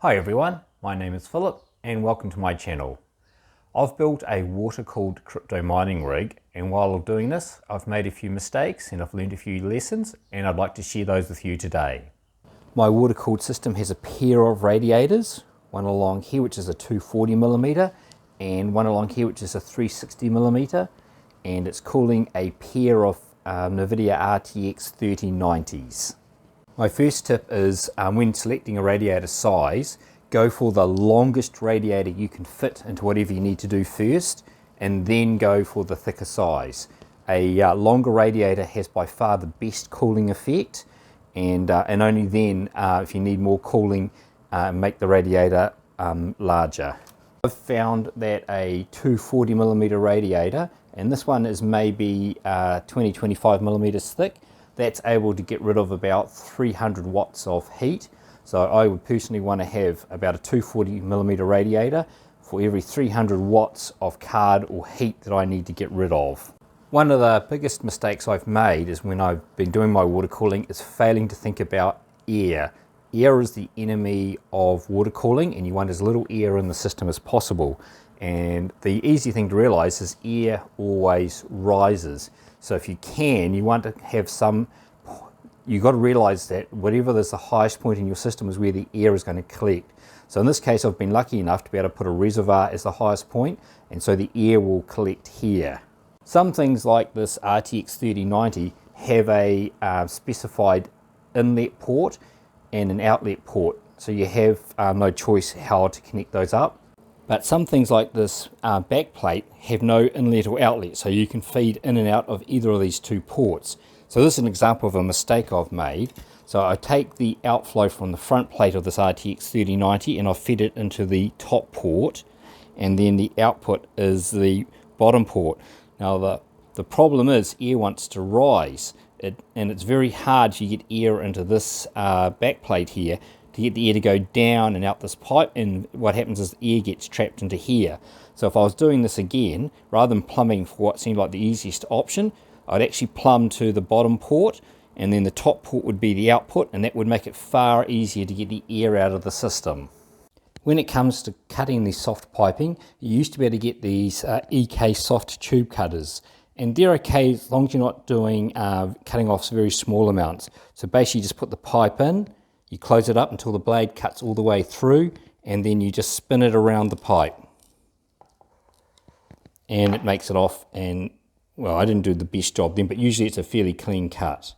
Hi everyone, my name is Philip and welcome to my channel. I've built a water-cooled crypto mining rig, and while doing this I've made a few mistakes and I've learned a few lessons, and I'd like to share those with you today. My water-cooled system has a pair of radiators, one along here which is a 240mm and one along here which is a 360mm, and it's cooling a pair of NVIDIA RTX 3090s. My first tip is when selecting a radiator size, go for the longest radiator you can fit into whatever you need to do first, and then go for the thicker size. A longer radiator has by far the best cooling effect, and only then, if you need more cooling, make the radiator larger. I've found that a 240mm radiator, and this one is maybe 20-25mm thick, that's able to get rid of about 300 watts of heat. So I would personally want to have about a 240mm radiator for every 300 watts of card or heat that I need to get rid of. One of the biggest mistakes I've made is when I've been doing my water cooling is failing to think about air. Air is the enemy of water cooling, and you want as little air in the system as possible. And the easy thing to realize is air always rises. So if you can, you want to have you've got to realize that whatever is the highest point in your system is where the air is going to collect. So in this case, I've been lucky enough to be able to put a reservoir as the highest point, and so the air will collect here. Some things like this RTX 3090 have a specified inlet port and an outlet port, so you have no choice how to connect those up. But some things like this back plate have no inlet or outlet, so you can feed in and out of either of these two ports. So this is an example of a mistake I've made. So I take the outflow from the front plate of this RTX 3090 and I feed it into the top port, and then the output is the bottom port. Now the problem is air wants to rise, and it's very hard to get air into this back plate here to get the air to go down and out this pipe, and what happens is the air gets trapped into here. So if I was doing this again, rather than plumbing for what seemed like the easiest option, I'd actually plumb to the bottom port, and then the top port would be the output, and that would make it far easier to get the air out of the system. When it comes to cutting the soft piping, you used to be able to get these EK soft tube cutters, and they're okay as long as you're not doing cutting off very small amounts. So basically you just put the pipe in, you close it up until the blade cuts all the way through, and then you just spin it around the pipe. And it makes it off, and well, I didn't do the best job then, but usually it's a fairly clean cut.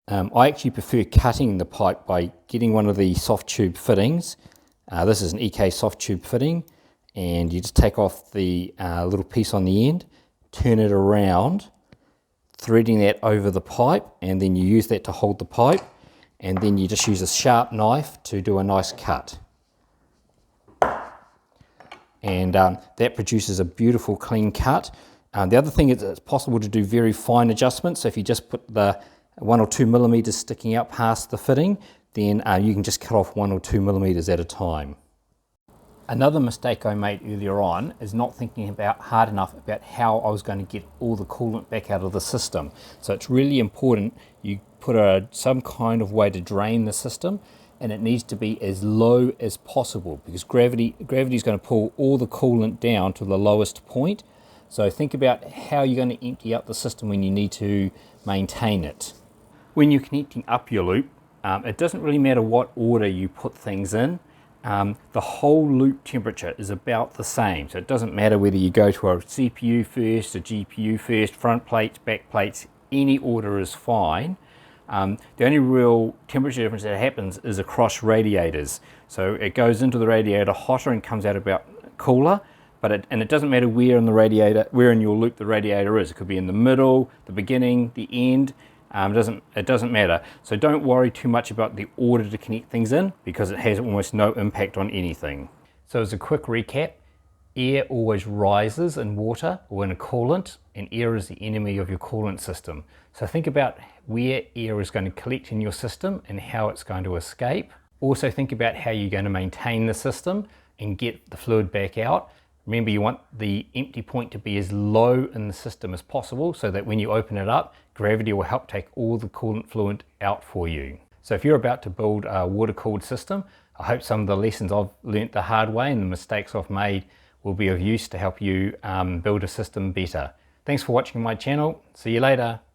I actually prefer cutting the pipe by getting one of the soft tube fittings. This is an EK soft tube fitting, and you just take off the little piece on the end, turn it around, threading that over the pipe, and then you use that to hold the pipe. And then you just use a sharp knife to do a nice cut. And that produces a beautiful clean cut. The other thing is it's possible to do very fine adjustments. So if you just put the 1 or 2 millimeters sticking out past the fitting, then you can just cut off 1 or 2 millimeters at a time. Another mistake I made earlier on is not thinking hard enough about how I was going to get all the coolant back out of the system. So it's really important you put some kind of way to drain the system, and it needs to be as low as possible, because gravity is going to pull all the coolant down to the lowest point. So think about how you're going to empty out the system when you need to maintain it. When you're connecting up your loop, it doesn't really matter what order you put things in. The whole loop temperature is about the same, so it doesn't matter whether you go to a CPU first, a GPU first, front plates, back plates, any order is fine. The only real temperature difference that happens is across radiators. So it goes into the radiator hotter and comes out about cooler, but it doesn't matter where in your loop the radiator is. It could be in the middle, the beginning, the end. It doesn't matter. So don't worry too much about the order to connect things in, because it has almost no impact on anything. So as a quick recap, air always rises in water or in a coolant, and air is the enemy of your coolant system. So think about where air is going to collect in your system and how it's going to escape. Also think about how you're going to maintain the system and get the fluid back out. Remember, you want the empty point to be as low in the system as possible, so that when you open it up, gravity will help take all the coolant fluid out for you. So if you're about to build a water-cooled system, I hope some of the lessons I've learnt the hard way and the mistakes I've made will be of use to help you build a system better. Thanks for watching my channel. See you later.